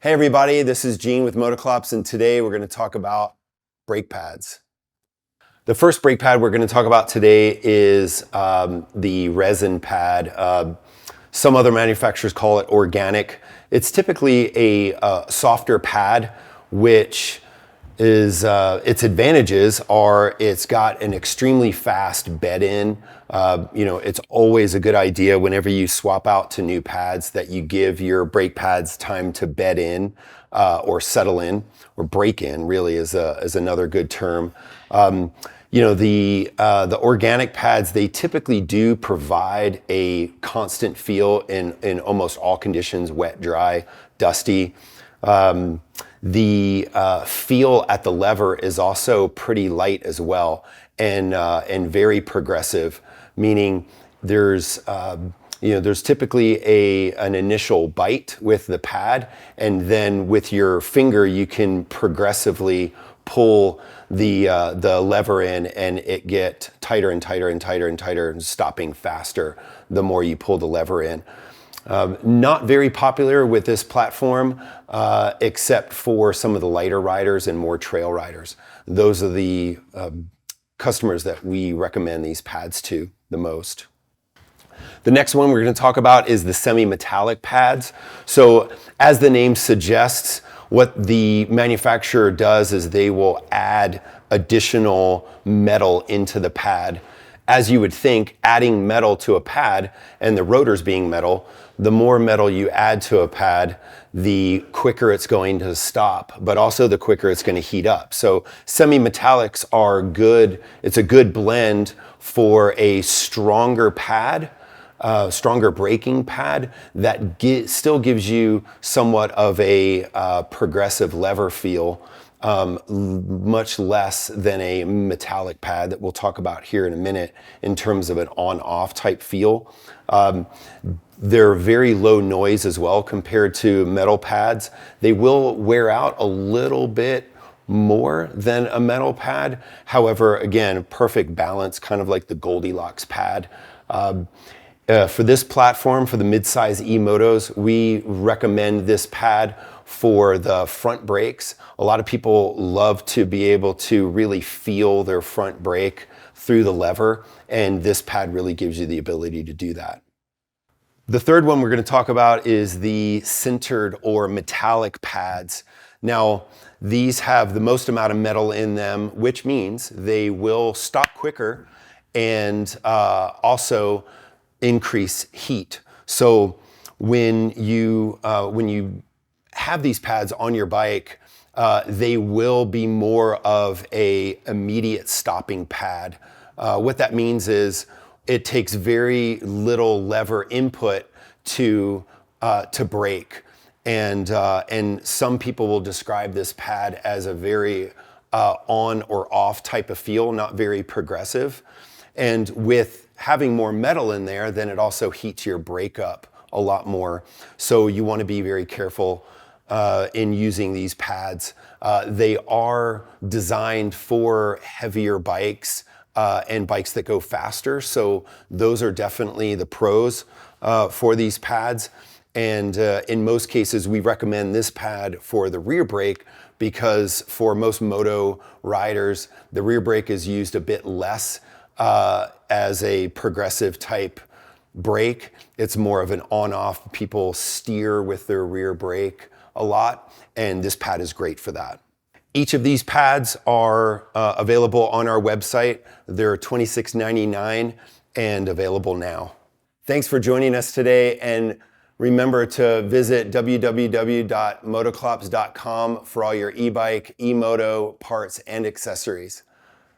Hey everybody, this is Gene with Motoclops, and today we're going to talk about brake pads. The first brake pad we're going to talk about today is the resin pad. Some other manufacturers call it organic. It's typically a softer pad, which is its advantages are it's got an extremely fast bed in. It's always a good idea whenever you swap out to new pads that you give your brake pads time to bed in or settle in, or break in really is another good term. The organic pads, they typically do provide a constant feel in almost all conditions: wet, dry, dusty. The feel at the lever is also pretty light as well, and very progressive, meaning there's typically an initial bite with the pad, and then with your finger you can progressively pull the lever in, and it get tighter and tighter and tighter and tighter, and stopping faster the more you pull the lever in. Not very popular with this platform, except for some of the lighter riders and more trail riders. Those are the customers that we recommend these pads to the most. The next one we're going to talk about is the semi-metallic pads. So as the name suggests, what the manufacturer does is they will add additional metal into the pad. As you would think, adding metal to a pad, and the rotors being metal, the more metal you add to a pad, the quicker it's going to stop, but also the quicker it's going to heat up. So semi-metallics are good. It's a good blend for a stronger pad, stronger braking pad that still gives you somewhat of a progressive lever feel. Much less than a metallic pad that we'll talk about here in a minute in terms of an on-off type feel. They're very low noise as well compared to metal pads. They will wear out a little bit more than a metal pad. However, again, perfect balance, kind of like the Goldilocks pad. For this platform, for the mid-size E-Motos, we recommend this pad for the front brakes. A lot of people love to be able to really feel their front brake through the lever, and this pad really gives you the ability to do that. The third one we're going to talk about is the sintered or metallic pads. Now, these have the most amount of metal in them, which means they will stop quicker and also increase heat. So when you have these pads on your bike, they will be more of a immediate stopping pad. What that means is it takes very little lever input to brake, and some people will describe this pad as a very on or off type of feel, not very progressive. And with having more metal in there, then it also heats your brake up a lot more. So you want to be very careful in using these pads. They are designed for heavier bikes and bikes that go faster. So those are definitely the pros for these pads. And in most cases, we recommend this pad for the rear brake, because for most moto riders, the rear brake is used a bit less as a progressive type brake. It's more of an on-off. People steer with their rear brake a lot, and this pad is great for that. Each of these pads are available on our website. They're $26.99 and available now. Thanks for joining us today, and remember to visit www.motoclops.com for all your e-bike, e-moto parts and accessories.